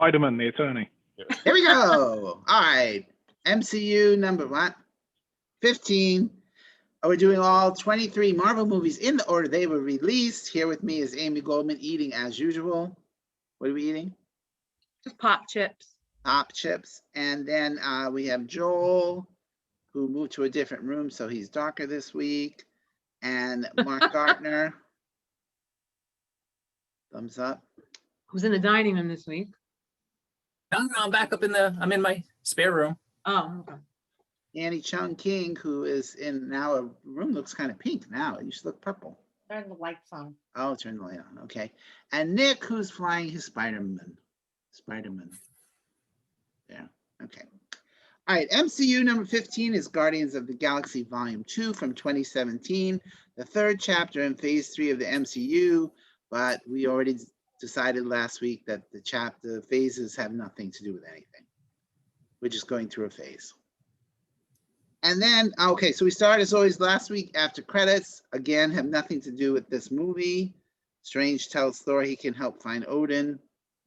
Spider-Man, the attorney. Here we go. All right. MCU number what? 15. We're doing all 23 Marvel movies in the order they were released. Here with me is Amy Goldman eating as usual. What are we eating? Just pop chips. Pop chips. And then we have Joel, who moved to a different room, so he's darker this week. And Mark Gartner. Thumbs up. Who's in the dining room this week? No, I'm back up I'm in my spare room. Oh, okay. Annie Chung King, who is in now a room looks kind of pink now. It used to look purple. Turn the lights on. Oh, turn the light on. Okay. And Nick, who's flying his Spider-Man. Yeah. Okay. All right. MCU number 15 is Guardians of the Galaxy Volume 2 from 2017, the third chapter in Phase 3 of the MCU. But we already decided last week that the phases have nothing to do with anything. We're just going through a phase. And then, okay, so we start as always last week after credits. Again, have nothing to do with this movie. Strange tells Thor he can help find Odin.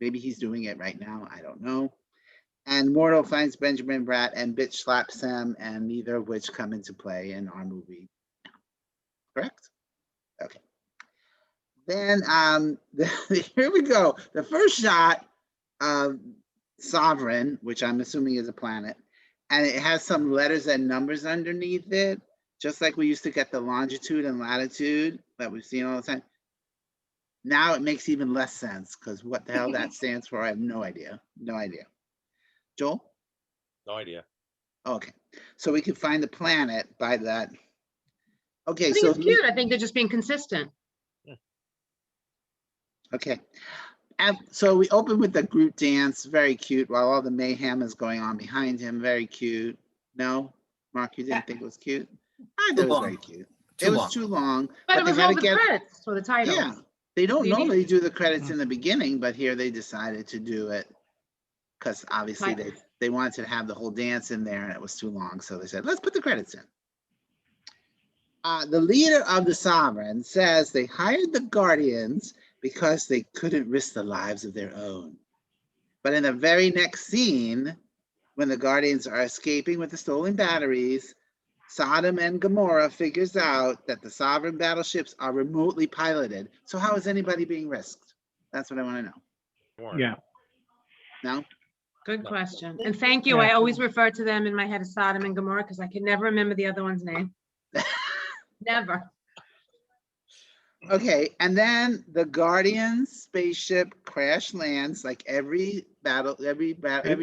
Maybe he's doing it right now. I don't know. And Mordo finds Benjamin Bratt and bitch slaps him, and neither of which come into play in our movie. Correct? Okay. Then here we go. The first shot of Sovereign, which I'm assuming is a planet, and it has some letters and numbers underneath it, just like we used to get the longitude and latitude that we've seen all the time. Now it makes even less sense, because what the hell that stands for, I have no idea. No idea. Joel? No idea. Okay. So we can find the planet by that. Okay, I think it's cute. I think they're just being consistent. Okay. And so we open with the Groot dance, very cute, while all the mayhem is going on behind him. Very cute. No? Mark, you didn't think it was cute? I thought it was very cute. It was too long. But it was all the credits for the title. Yeah. They don't normally do the credits in the beginning, but here they decided to do it because obviously they wanted to have the whole dance in there and it was too long. So they said, let's put the credits in. The leader of the Sovereign says they hired the Guardians because they couldn't risk the lives of their own. But in the very next scene, when the Guardians are escaping with the stolen batteries, Sodom and Gomorrah figures out that the Sovereign battleships are remotely piloted. So how is anybody being risked? That's what I want to know. Yeah. No? Good question. And thank you. I always refer to them in my head as Sodom and Gomorrah because I can never remember the other one's name. Never. Okay, and then the Guardian spaceship crash lands like every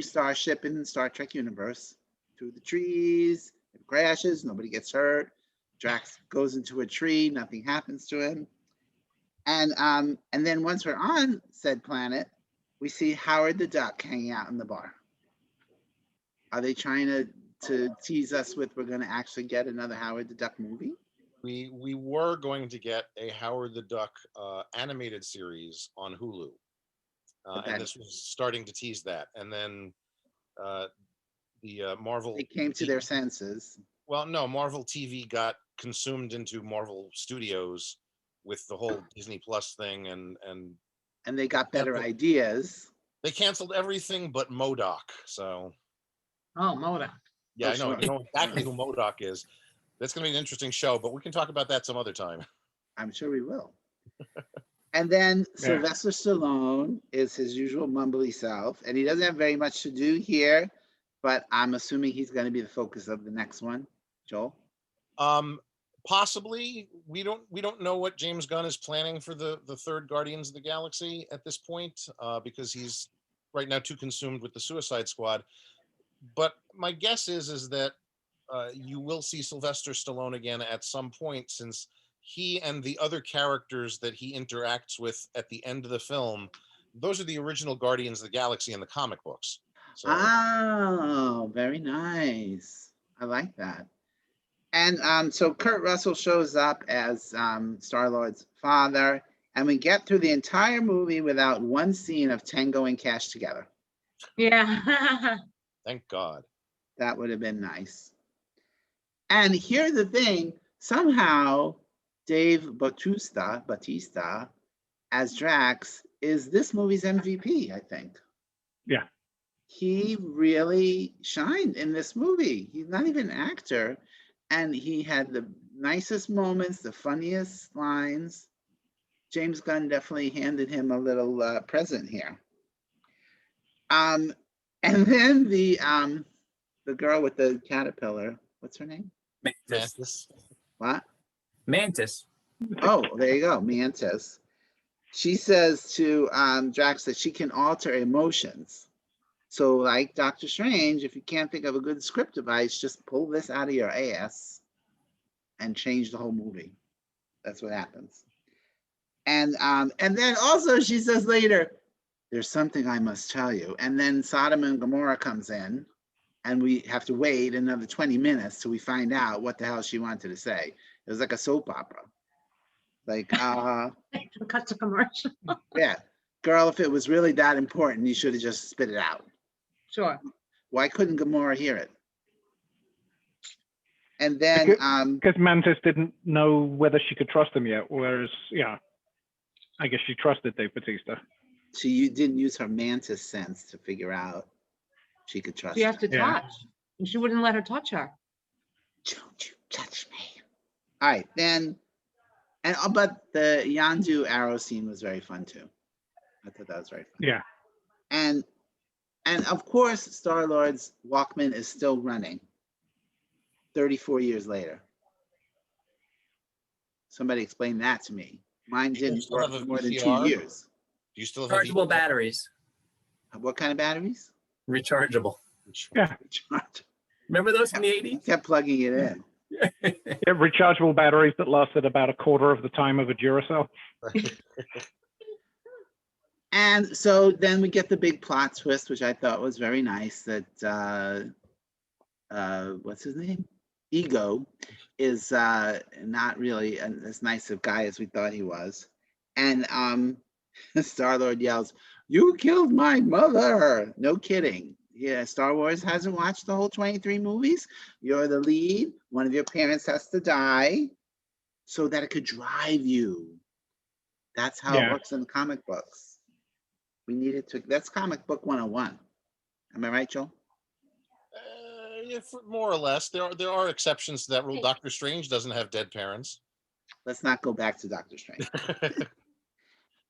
starship in the Star Trek universe through the trees. It crashes, nobody gets hurt. Drax goes into a tree, nothing happens to him. And then once we're on said planet, we see Howard the Duck hanging out in the bar. Are they trying to tease us with we're going to actually get another Howard the Duck movie? We were going to get a Howard the Duck animated series on Hulu. And this was starting to tease that. And then the Marvel... They came to their senses. Well, no, Marvel TV got consumed into Marvel Studios with the whole Disney Plus thing and they got better ideas. They canceled everything but MODOK, so... Oh, MODOK. Yeah, I know. You know exactly who MODOK is. That's going to be an interesting show, but we can talk about that some other time. I'm sure we will. And then Sylvester Stallone is his usual mumbly self, and he doesn't have very much to do here, but I'm assuming he's going to be the focus of the next one. Joel? Possibly. We don't know what James Gunn is planning for the third Guardians of the Galaxy at this point, because he's right now too consumed with the Suicide Squad. But my guess is that you will see Sylvester Stallone again at some point, since he and the other characters that he interacts with at the end of the film, those are the original Guardians of the Galaxy in the comic books. So. Oh, very nice. I like that. And so Kurt Russell shows up as Star-Lord's father, and we get through the entire movie without one scene of Tango and Cash together. Yeah. Thank God. That would have been nice. And here's the thing, somehow Dave Bautista as Drax is this movie's MVP, I think. Yeah. He really shined in this movie. He's not even an actor, and he had the nicest moments, the funniest lines. James Gunn definitely handed him a little present here. And then the girl with the caterpillar, what's her name? Mantis. Mantis. What? Mantis. Oh, there you go, Mantis. She says to Drax that she can alter emotions. So, like Doctor Strange, if you can't think of a good script device, just pull this out of your ass and change the whole movie. That's what happens. And then also she says later, "There's something I must tell you." And then Sodom and Gomorrah comes in, and we have to wait another 20 minutes till we find out what the hell she wanted to say. It was like a soap opera. Like, Cut to commercial. yeah, girl, if it was really that important, you should have just spit it out. Sure. Why couldn't Gamora hear it? And then, Because Mantis didn't know whether she could trust him yet, whereas, yeah, I guess she trusted Dave Bautista. she didn't use her mantis sense to figure out she could trust She has him. to Yeah. touch. And she wouldn't let her touch her. Don't you touch me. All right, then, but the Yandu arrow scene was very fun too. I thought that was very fun. Yeah. And of course, Star-Lord's Walkman is still running 34 years later. Somebody explain that to me. Mine Do you didn't still work have a for more than 2 VCR? years. Do you still have a Rechargeable VCR? batteries. What kind of batteries? Rechargeable. Yeah. Remember those from the I 80s? kept plugging it in. Yeah, rechargeable batteries that lasted about a quarter of the time of a Duracell. And so then we get the big plot twist, which I thought was very nice, that what's his name? Ego is not really as nice a guy as we thought he was. And Star-Lord yells, "You killed my mother!" No kidding. Yeah, Star Wars hasn't watched the whole 23 movies. You're the lead. One of your parents has to die so that it could drive you. That's how it Yeah. works in the comic books. We needed to, that's comic book 101. Am I right, Joel? Yeah, more or less. There are exceptions to that rule. Doctor Strange doesn't have dead parents. Let's not go back to Doctor Strange.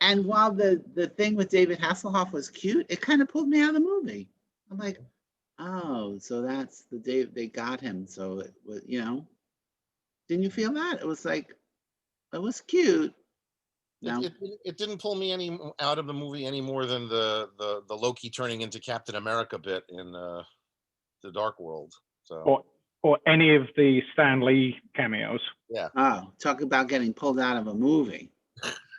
And while the thing with David Hasselhoff was cute, it kind of pulled me out of the movie. I'm like, oh, so that's the day they got him. So it was, didn't you feel that? It was like, it was cute. No. It didn't pull me out of the movie any more than the Loki turning into Captain America bit in the Dark World. So Or any of the Stan Lee cameos. Oh, talk about getting pulled out of a movie.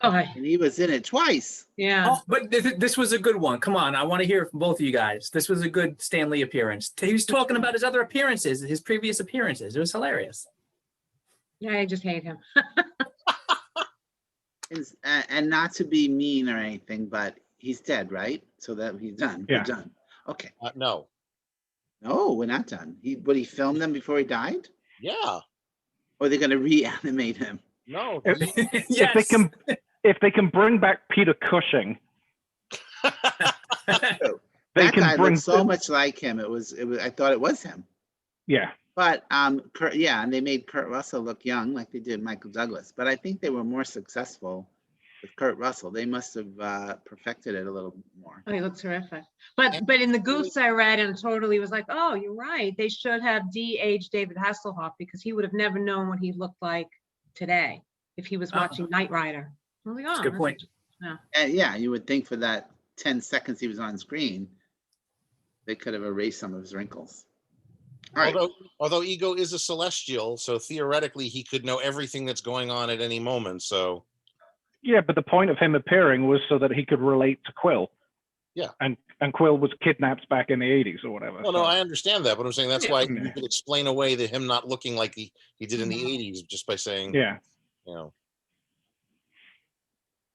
Oh, And he was in it twice. yeah. Oh, but this was a good one. Come on, I want to hear from both of you guys. This was a good Stan Lee appearance. He was talking about his other appearances, his previous appearances. It was hilarious. Yeah, I just hate him. And not to be mean or anything, but he's dead, right? So that he's done. Yeah. We're done. Okay. no. No, we're not done. Would he film them before he died? Yeah. Or are they going to reanimate him? No. If they can bring back Peter Cushing, they That guy can bring looked so much like him. It was. I thought it was him. Yeah. But and they made Kurt Russell look young, like they did Michael Douglas. But I think they were more successful with Kurt Russell. They must have perfected it a little more. Oh, he looks terrific. But in the Goose I read and totally was like, oh, you're right. They should have de-aged David Hasselhoff because he would have never known what he looked like today if he was watching Knight Rider. I was like, That's oh, a good point. And yeah, you would think for that 10 seconds he was on screen, they could have erased some of his wrinkles. All right. Although Ego is a celestial, so theoretically he could know everything that's going on at any moment. So Yeah, but the point of him appearing was so that he could relate to Quill. Yeah. And Quill was kidnapped back in the 80s or whatever. no, I understand that, but I'm saying that's why you Yeah. could explain away him not looking like he did in the 80s just by saying, Yeah.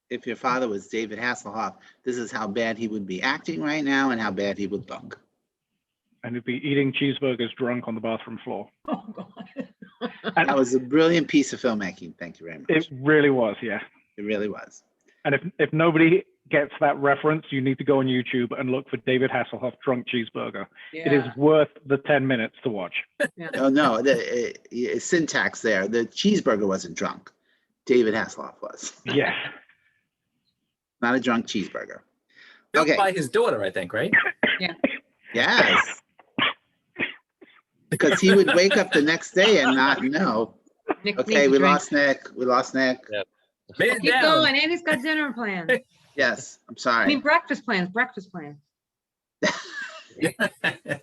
If your father was David Hasselhoff, this is how bad he would be acting right now and how bad he would look. And he'd be eating cheeseburgers drunk on the bathroom floor. Oh, God. And That was a brilliant piece of filmmaking. Thank you very much. it really was, yeah. It really was. And if nobody gets that reference, you need to go on YouTube and look for David Hasselhoff drunk cheeseburger. It is Yeah. worth the 10 minutes to watch. Oh, no, the syntax there. The cheeseburger wasn't drunk. David Hasselhoff was. Yes. Not a drunk cheeseburger. Built Okay. by his daughter, I think, right? Yes. Because he would wake up the next day and not know. Nick Okay, needs a we drink. lost Nick. We lost Nick. Man Keep down. going. Andy's got dinner plans. Yes, I'm I sorry. mean, breakfast plans, breakfast plans. All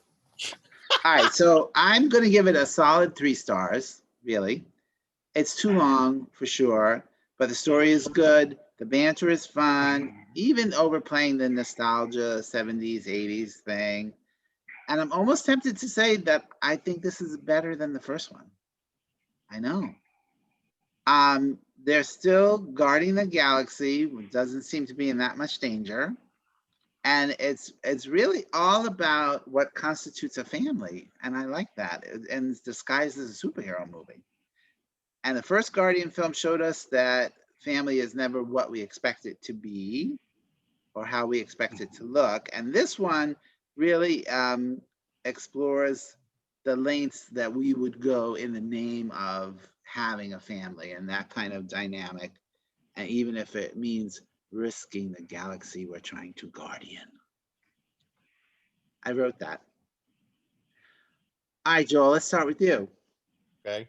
right, so I'm gonna give it a solid 3 stars, really. It's too long for sure, but the story is good. The banter is fun, even overplaying the nostalgia 70s, 80s thing. And I'm almost tempted to say that I think this is better than the first one. I know. They're still guarding the galaxy, which doesn't seem to be in that much danger. And it's really all about what constitutes a family. And I like that. And it's disguised as a superhero movie. And the first Guardian film showed us that family is never what we expect it to be or how we expect it to look. And this one really explores the lengths that we would go in the name of having a family and that kind of dynamic. And even if it means risking the galaxy we're trying to guardian. I wrote that. All right, Joel, let's start with you. Okay.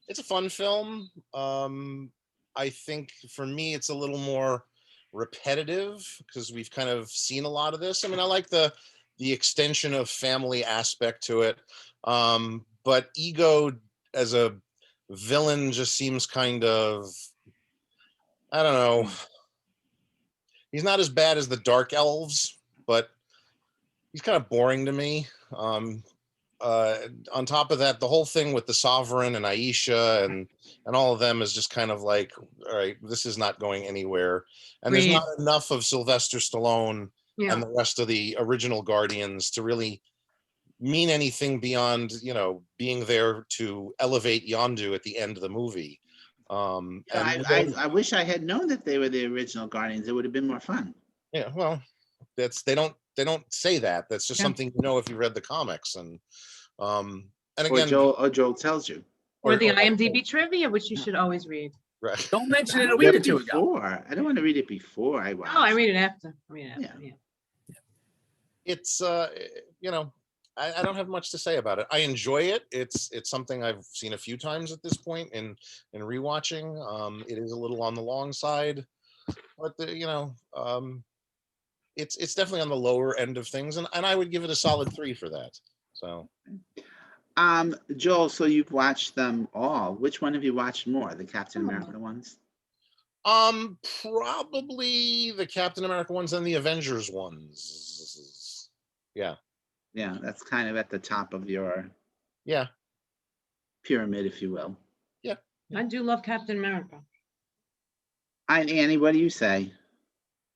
It's a fun film. I think for me, it's a little more repetitive because we've kind of seen a lot of this. I mean, I like the extension of family aspect to it. But Ego as a villain just seems kind of, I don't know. He's not as bad as the Dark Elves, but he's kind of boring to me. On top of that, the whole thing with the Sovereign and Aisha and all of them is just kind of like, all right, this is not going anywhere. And there's not enough of Sylvester Stallone Yeah. and the rest of the original Guardians to really mean anything beyond, you know, being there to elevate Yondu at the end of the movie. I wish I had known that they were the original Guardians. It would have been more fun. Yeah, well, they don't say that. That's just Yeah. something you know if you read the comics. And Or again, Joel tells you. Or the IMDb trivia, which you should always read. right. Don't mention it I a week or read two ago. before. I don't want to read it before I watch. Oh, I read it after. Yeah. It's you know, I don't have much to say about it. I enjoy it. It's something I've seen a few times at this point in rewatching. It is a little on the long side, but it's definitely on the lower end of things, and I would give it a solid 3 for that. So Joel, so you've watched them all. Which one have you watched more? The Captain America ones? probably the Captain America ones and the Avengers ones. Yeah. Yeah, that's kind of at the top of your Yeah. pyramid, if you will. I do love Captain America. And Annie, what do you say?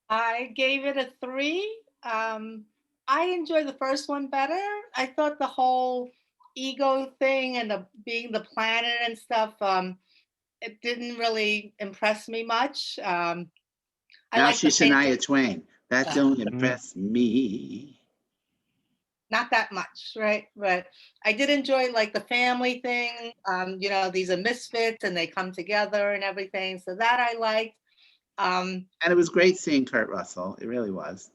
I gave it a 3. I enjoyed the first one better. I thought the whole ego thing and being the planet and stuff, it didn't really impress me much. I Now like she's Shania Twain. That Yeah. don't impress me. not that much, right? But I did enjoy like the family thing. These are misfits and they come together and everything. So that I liked. And it was great seeing Kurt Russell. It really was.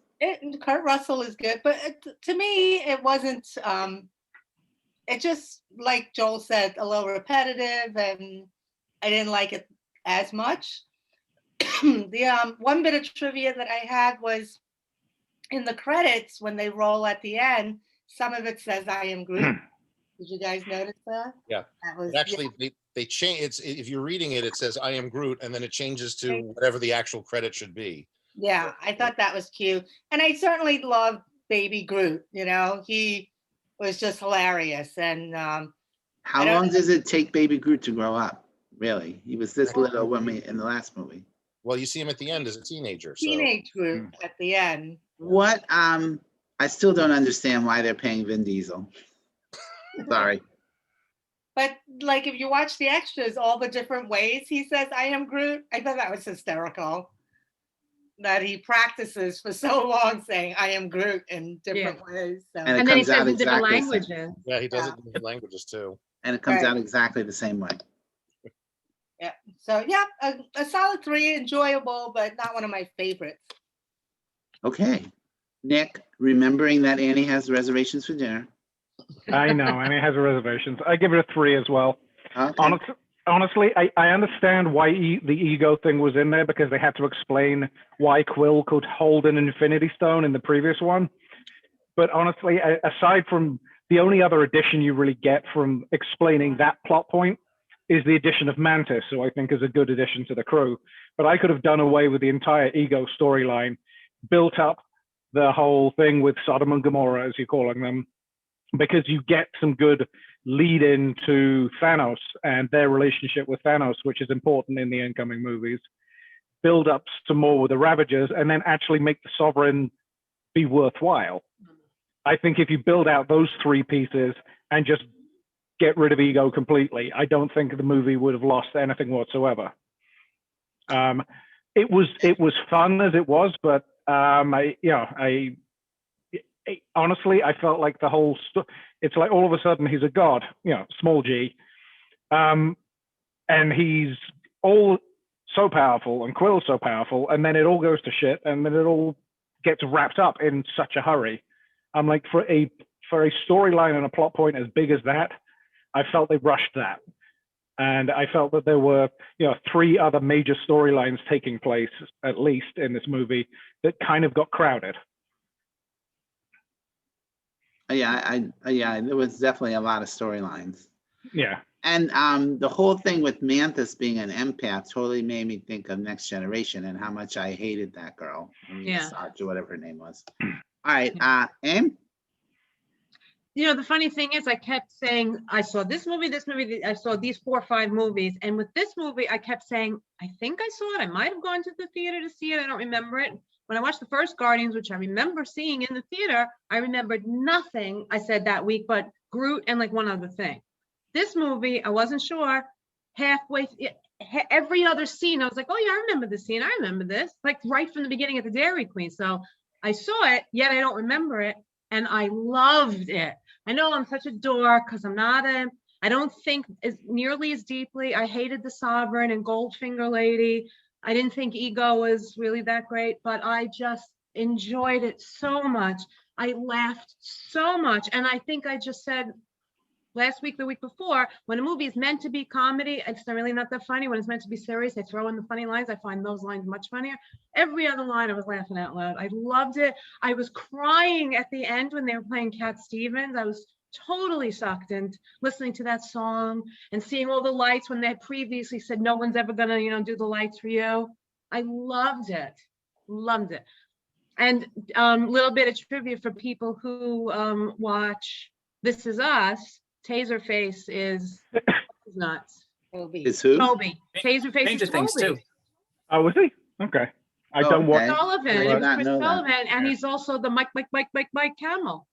Kurt Russell is good, but to me, it wasn't. It just, like Joel said, a little repetitive, and I didn't like it as much. The one bit of trivia that I had was in the credits when they roll at the end. Some of it says "I am Groot." Did you guys notice that? Yeah. That was But actually, they change. It's if you're reading it, it says "I am Groot," and then it changes to whatever the actual credit should be. Yeah, I thought that was cute. And I certainly loved Baby Groot. He was just hilarious. And How I don't long know. does it take Baby Groot to grow up? Really? He was this little when in the last movie. Well, you see him at the end as a teenager. So teenage Groot at the end. What I still don't understand why they're paying Vin Diesel. Sorry. But like if you watch the extras, all the different ways he says "I am Groot," I thought that was hysterical. that he practices for so long saying, I am Groot in different ways. So. And it And then he comes out says in different exactly the same. languages. Yeah, he does Yeah. it in different languages too. And it comes Right. out exactly the same way. Yeah. So yeah, a solid 3, enjoyable, but not one of my favorites. Okay. Nick, remembering that Annie has reservations for dinner. I know, and it has reservations. I give it a 3 as well. Okay. Honestly, I understand why the ego thing was in there, because they had to explain why Quill could hold an Infinity Stone in the previous one. But honestly, aside from the only other addition you really get from explaining that plot point is the addition of Mantis, who I think is a good addition to the crew. But I could have done away with the entire ego storyline, built up the whole thing with Sodom and Gomorrah, as you're calling them, because you get some good lead into Thanos and their relationship with Thanos, which is important in the incoming movies. Build up some more with the Ravagers, and then actually make the Sovereign be worthwhile. I think if you build out those 3 pieces and just get rid of ego completely, I don't think the movie would have lost anything whatsoever. It was fun as it was, but honestly, I felt like the whole it's like all of a sudden he's a god, small g, and he's all so powerful, and Quill's so powerful, and then it all goes to shit, and then it all gets wrapped up in such a hurry. I'm like, for a storyline and a plot point as big as that, I felt they rushed that. And I felt that there were, 3 other major storylines taking place, at least in this movie, that kind of got crowded. Yeah, there was definitely a lot of storylines. Yeah. And the whole thing with Mantis being an empath totally made me think of Next Generation and how much I hated that girl. Yeah. Sarge, or whatever her name was. All right, Aim? The funny thing is, I kept saying, I saw this movie, I saw these 4 or 5 movies. And with this movie, I kept saying, I think I saw it. I might have gone to the theater to see it. I don't remember it. When I watched the first Guardians, which I remember seeing in the theater, I remembered nothing I said that week, but Groot and like one other thing. This movie, I wasn't sure. Halfway, every other scene, I was like, oh yeah, I remember this scene. I remember this. Like right from the beginning at the Dairy Queen. So I saw it, yet I don't remember it. And I loved it. I know I'm such a dork because I don't think as nearly as deeply. I hated the Sovereign and Goldfinger Lady. I didn't think Ego was really that great, but I just enjoyed it so much. I laughed so much. And I think I just said last week, the week before, when a movie is meant to be comedy, it's really not that funny. When it's meant to be serious, they throw in the funny lines. I find those lines much funnier. Every other line, I was laughing out loud. I loved it. I was crying at the end when they were playing Cat Stevens. I was totally sucked in listening to that song and seeing all the lights when they had previously said no one's ever gonna do the lights for you. I loved it. And little bit of trivia for people who watch This Is Us. Taserface is nuts. Is who? Toby. Taserface Stranger is Things Toby. too. Oh, was he? Okay. I Oh, don't watch. okay. Sullivan. I did It's not Chris know that. Sullivan, and he's also the Mike Camel.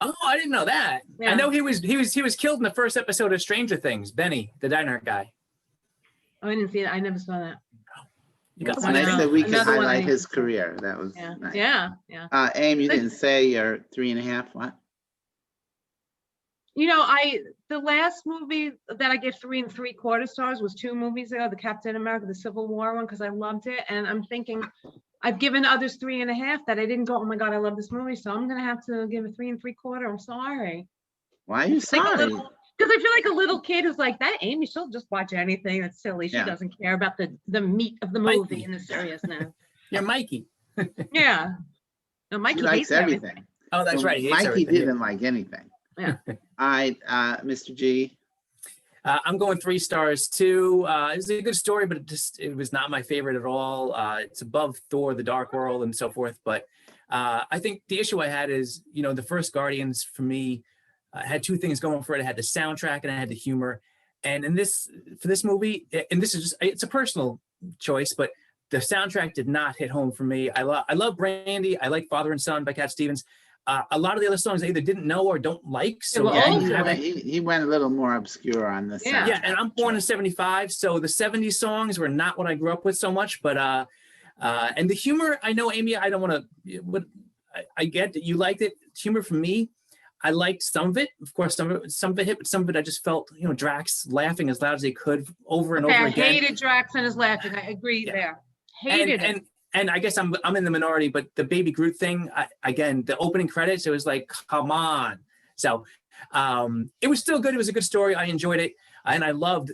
Oh, I didn't know that. Yeah. I know he was killed in the first episode of Stranger Things. Benny, the diner guy. Oh, I didn't see it. I never saw that. You got It's one nice now. that we could Another one highlight I- his career. That was Yeah. nice. Yeah. Aim, you didn't say your 3.5. What? The last movie that I gave 3 3/4 stars was 2 movies ago, the Captain America, the Civil War one, because I loved it. And I'm thinking I've given others 3.5 that I didn't go, oh my God, I love this movie. So I'm going to have to give it 3 3/4. I'm sorry. Why are you sorry? Because I feel like a little kid who's like, that Amy, she'll just watch anything that's silly. She Yeah. doesn't care about the meat of the Mikey. movie and the seriousness. You're Mikey. Yeah. No, Mikey He likes hates everything. Oh, that's Well, right. He hates Mikey everything. didn't like anything. Yeah. All right, Mr. G. I'm going 3 stars too. It was a good story, but it was not my favorite at all. It's above Thor: The Dark World and so forth. But I think the issue I had is, the first Guardians for me had 2 things going for it. It had the soundtrack and it had the humor. And for this movie, and this is just, it's a personal choice, but the soundtrack did not hit home for me. I love Brandy. I like Father and Son by Cat Stevens. A lot of the other songs I either didn't know or don't like. So well, Yeah, all he of went, he went a little more obscure on this. Yeah. yeah, and I'm born in '75, so the '70s songs were not what I grew up with so much. But And the humor, I know, Amy, I don't want to, but I get that you liked it. Humor for me, I liked some of it. Of course, some of it hit, but some of it I just felt, Drax laughing as loud as they could over and Okay, over I again. hated Drax and his laughing. I agree Yeah. there. Hated it. And I guess I'm in the minority, but the Baby Groot thing, again, the opening credits, it was like, come on. So it was still good. It was a good story. I enjoyed it, and I loved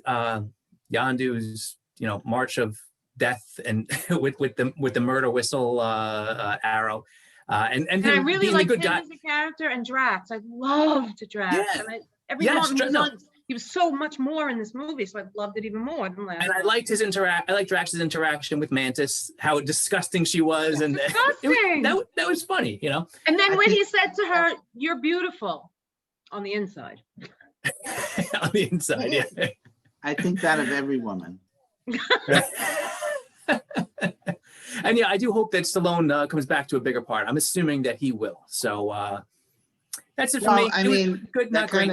Yondu's, March of Death and with the murder whistle arrow, and And I him really being the liked good him guy. as a character and Drax. I loved Drax. Yeah. And every Yes, moment he was no. on, he was so much more in this movie, so I loved it even more than last. And I liked I liked Drax's interaction with Mantis, how disgusting she was, and Disgusting. that was funny, And then I when think- he said to her, "You're beautiful," on the inside. on the inside. Yeah. I think that of every woman. And yeah, I do hope that Stallone comes back to a bigger part. I'm assuming that he will. So that's it for Well, me. I It was mean, good, not great.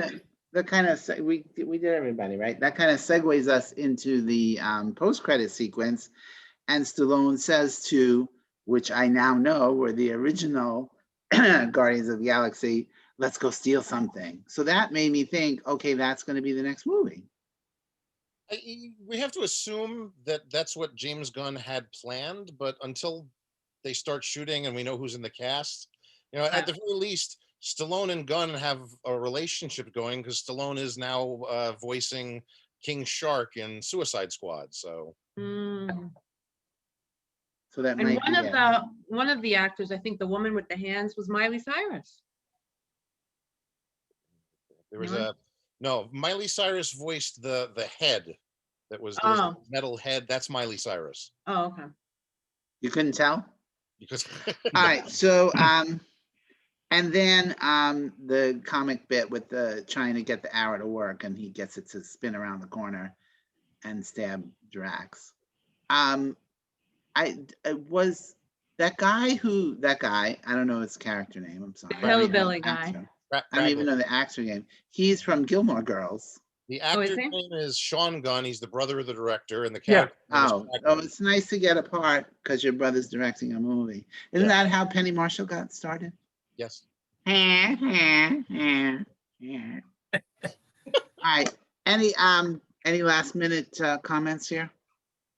we did everybody, right? That kind of segues us into the post-credit sequence. And Stallone says to, which I now know were the original Guardians of the Galaxy, let's go steal something. So that made me think, okay, that's going to be the next movie. We have to assume that that's what James Gunn had planned, but until they start shooting and we know who's in the cast, at the very least, Stallone and Gunn have a relationship going because Stallone is now voicing King Shark in Suicide Squad. So Mm. So that And might be it. one of the actors, I think the woman with the hands, was Miley Cyrus. there was No? no, Miley Cyrus voiced the head that was, there was a metal head. That's Miley Cyrus. Oh, okay. You couldn't tell? Because All right, so and then the comic bit with the trying to get the arrow to work, and he gets it to spin around the corner and stab Drax. I was that guy. I don't know his character name. I'm sorry. I don't even know Hillbilly the guy. actor. I don't even know the actor name. He's from Gilmore Girls. the Oh, is actor's he? name is Sean Gunn. He's the brother of the director, and the Yeah. character. name is Oh, Dragon. it's nice to get a part because your brother's directing a movie. Isn't Yeah. that how Penny Marshall got started? Yes. All right. Any last minute comments here?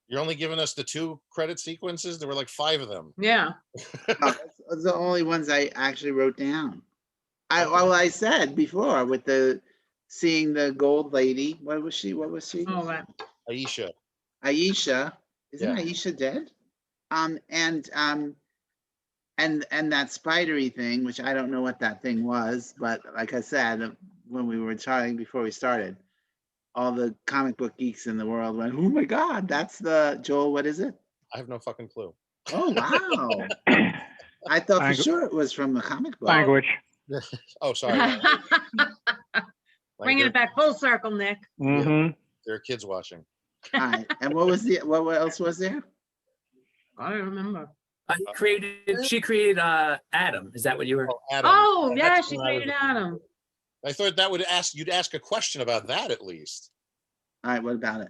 You're only giving us the 2 credit sequences. There were like 5 of them. Yeah. Oh, those are the only ones I actually wrote down. I said before with the seeing the gold lady. What was she? Oh, right. Aisha. Aisha. Isn't Yeah. Aisha dead? And that spidery thing, which I don't know what that thing was, but like I said, when we were talking before we started, all the comic book geeks in the world went, "Oh my God, that's the Joel. What is it?" I have no fucking clue. Oh wow! I thought for Language. sure it was from the comic book. Language. Oh, sorry. Bringing it back full circle, Nick. Hmm. There are kids watching. All right. And what else was there? I don't remember. She created Adam. Is that what you were? Oh, Adam. Oh, yeah, That's she what I was created looking Adam. I thought that you'd ask a question about that at least. All right. What about it?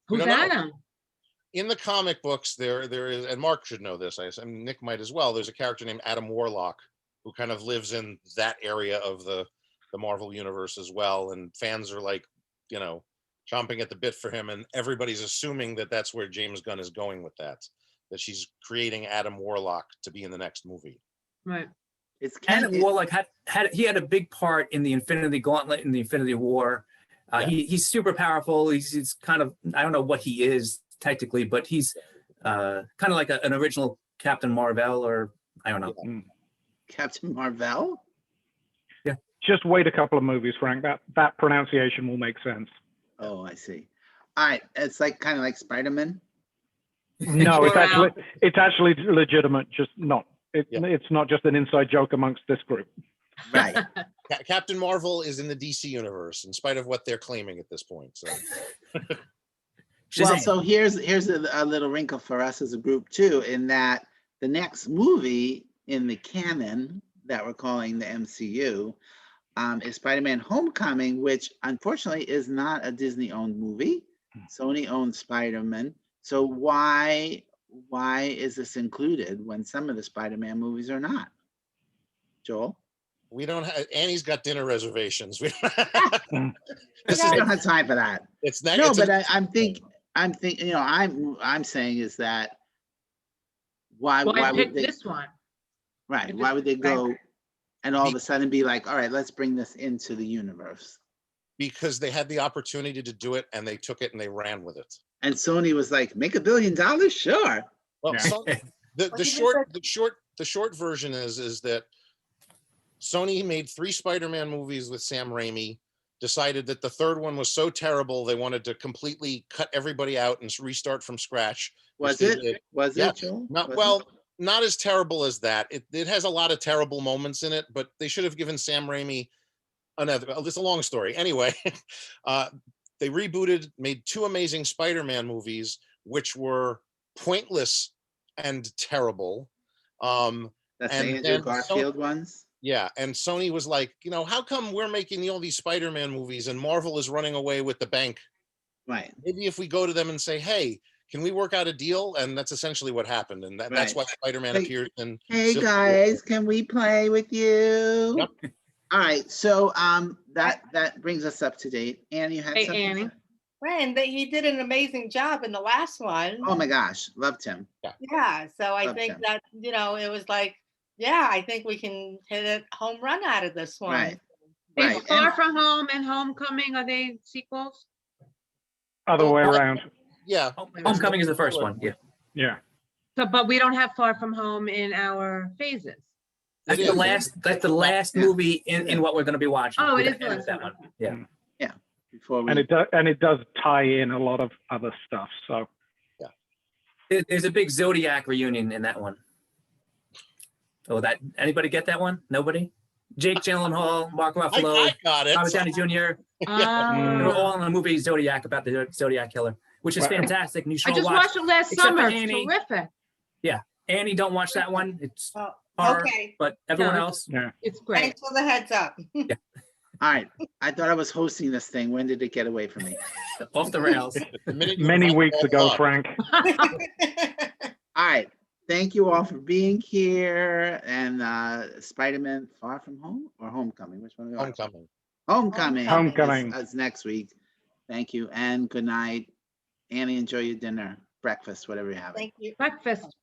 We Who's don't know. Adam? In the comic books, there is, and Mark should know this. I mean, Nick might as well. There's a character named Adam Warlock who kind of lives in that area of the Marvel universe as well, and fans are like, chomping at the bit for him, and everybody's assuming that that's where James Gunn is going with that she's creating Adam Warlock to be in the next movie. Right. It's Adam Warlock had a big part in the Infinity Gauntlet in the Infinity War. Yeah. He's super powerful. He's kind of, I don't know what he is technically, but he's kind of like an original Captain Marvel, or I don't know. Captain Marvel. Just wait a couple of movies, Frank. That pronunciation will make sense. Oh, I see. All right. It's kind of like Spider-Man. No, You're out. it's actually legitimate. Just not. It's not just an inside joke amongst this group. Right. Captain Marvel is in the DC universe, in spite of what they're claiming at this point. So Well, Shazam. so here's a little wrinkle for us as a group too, in that the next movie in the canon that we're calling the MCU is Spider-Man: Homecoming, which unfortunately is not a Disney-owned movie. Sony owns Spider-Man. So why why is this included when some of the Spider-Man movies are not? Joel? We don't have, Annie's got dinner reservations. We don't Mm. This I is, don't have time for that. it's not. No, it's but an- I'm thinking, I'm saying is that why Why would pick they, this one? right, If why would they right. go and all of a sudden be like, all right, let's bring this into the universe? Because they had the opportunity to do it and they took it and they ran with it. And Sony was like, make $1 billion? Sure. Well, Yeah. so the Well, he the short version is that Sony made 3 Spider-Man movies with Sam Raimi, decided that the third one was so terrible they wanted to completely cut everybody out and restart from scratch. which Was they it? did. Was Yeah. it, Joel? Not Was it? well, not as terrible as that. It has a lot of terrible moments in it, but they should have given Sam Raimi another. It's a long story. Anyway, they rebooted, made 2 amazing Spider-Man movies, which were pointless and terrible. That's the and Andrew then Garfield ones? Yeah, and Sony was like, how come we're making all these Spider-Man movies and Marvel is running away with the bank? Right. Maybe if we go to them and say, hey, can we work out a deal? And that's essentially what happened. And that's Right. why Spider-Man Hey- appears in. Hey, Civil War. guys, can we play with you? Yep. All right, so that brings us up to date. Annie, you had Hey, something? to Annie. say? Right, and that he did an amazing job in the last one. Oh my gosh, loved him. Yeah, so I Loved think him. that, it was like, yeah, I think we can hit a home run out of this one. Right. Is Right. Far and- From Home and Homecoming, are they sequels? Other way around. Yeah. Homecoming is the first one. Yeah. Yeah. So, but we don't have Far From Home in our phases. That's It the is. last. That's the last Yeah. movie in what we're going to be watching. Oh, it We're is gonna the end last that one. one. Yeah. Before we, And it does tie in a lot of other stuff. So There's a big Zodiac reunion in that one. Oh, anybody get that one? Nobody? Jake Gyllenhaal, Mark Ruffalo, I got it. Robert Downey Jr. They were Oh. all in the movie Zodiac about the Zodiac killer, which is Right. fantastic. And you should I all just watch. watched it last Except for summer. It's Annie. terrific. Annie, don't watch that one. It's Oh, horror, okay, but everyone No, else. yeah. It's great. thanks for the heads up. all right, I thought I was hosting this thing. When did it get away from me? Off the rails. The minute you Many invite weeks them ago, up. Frank. All right, thank you all for being here. And Spider-Man Far From Home or Homecoming? Which one? Are we on? Homecoming. Homecoming. Homecoming. Is next week. Thank you and good night. Annie, enjoy your dinner, breakfast, whatever you're having. Thank you. Breakfast.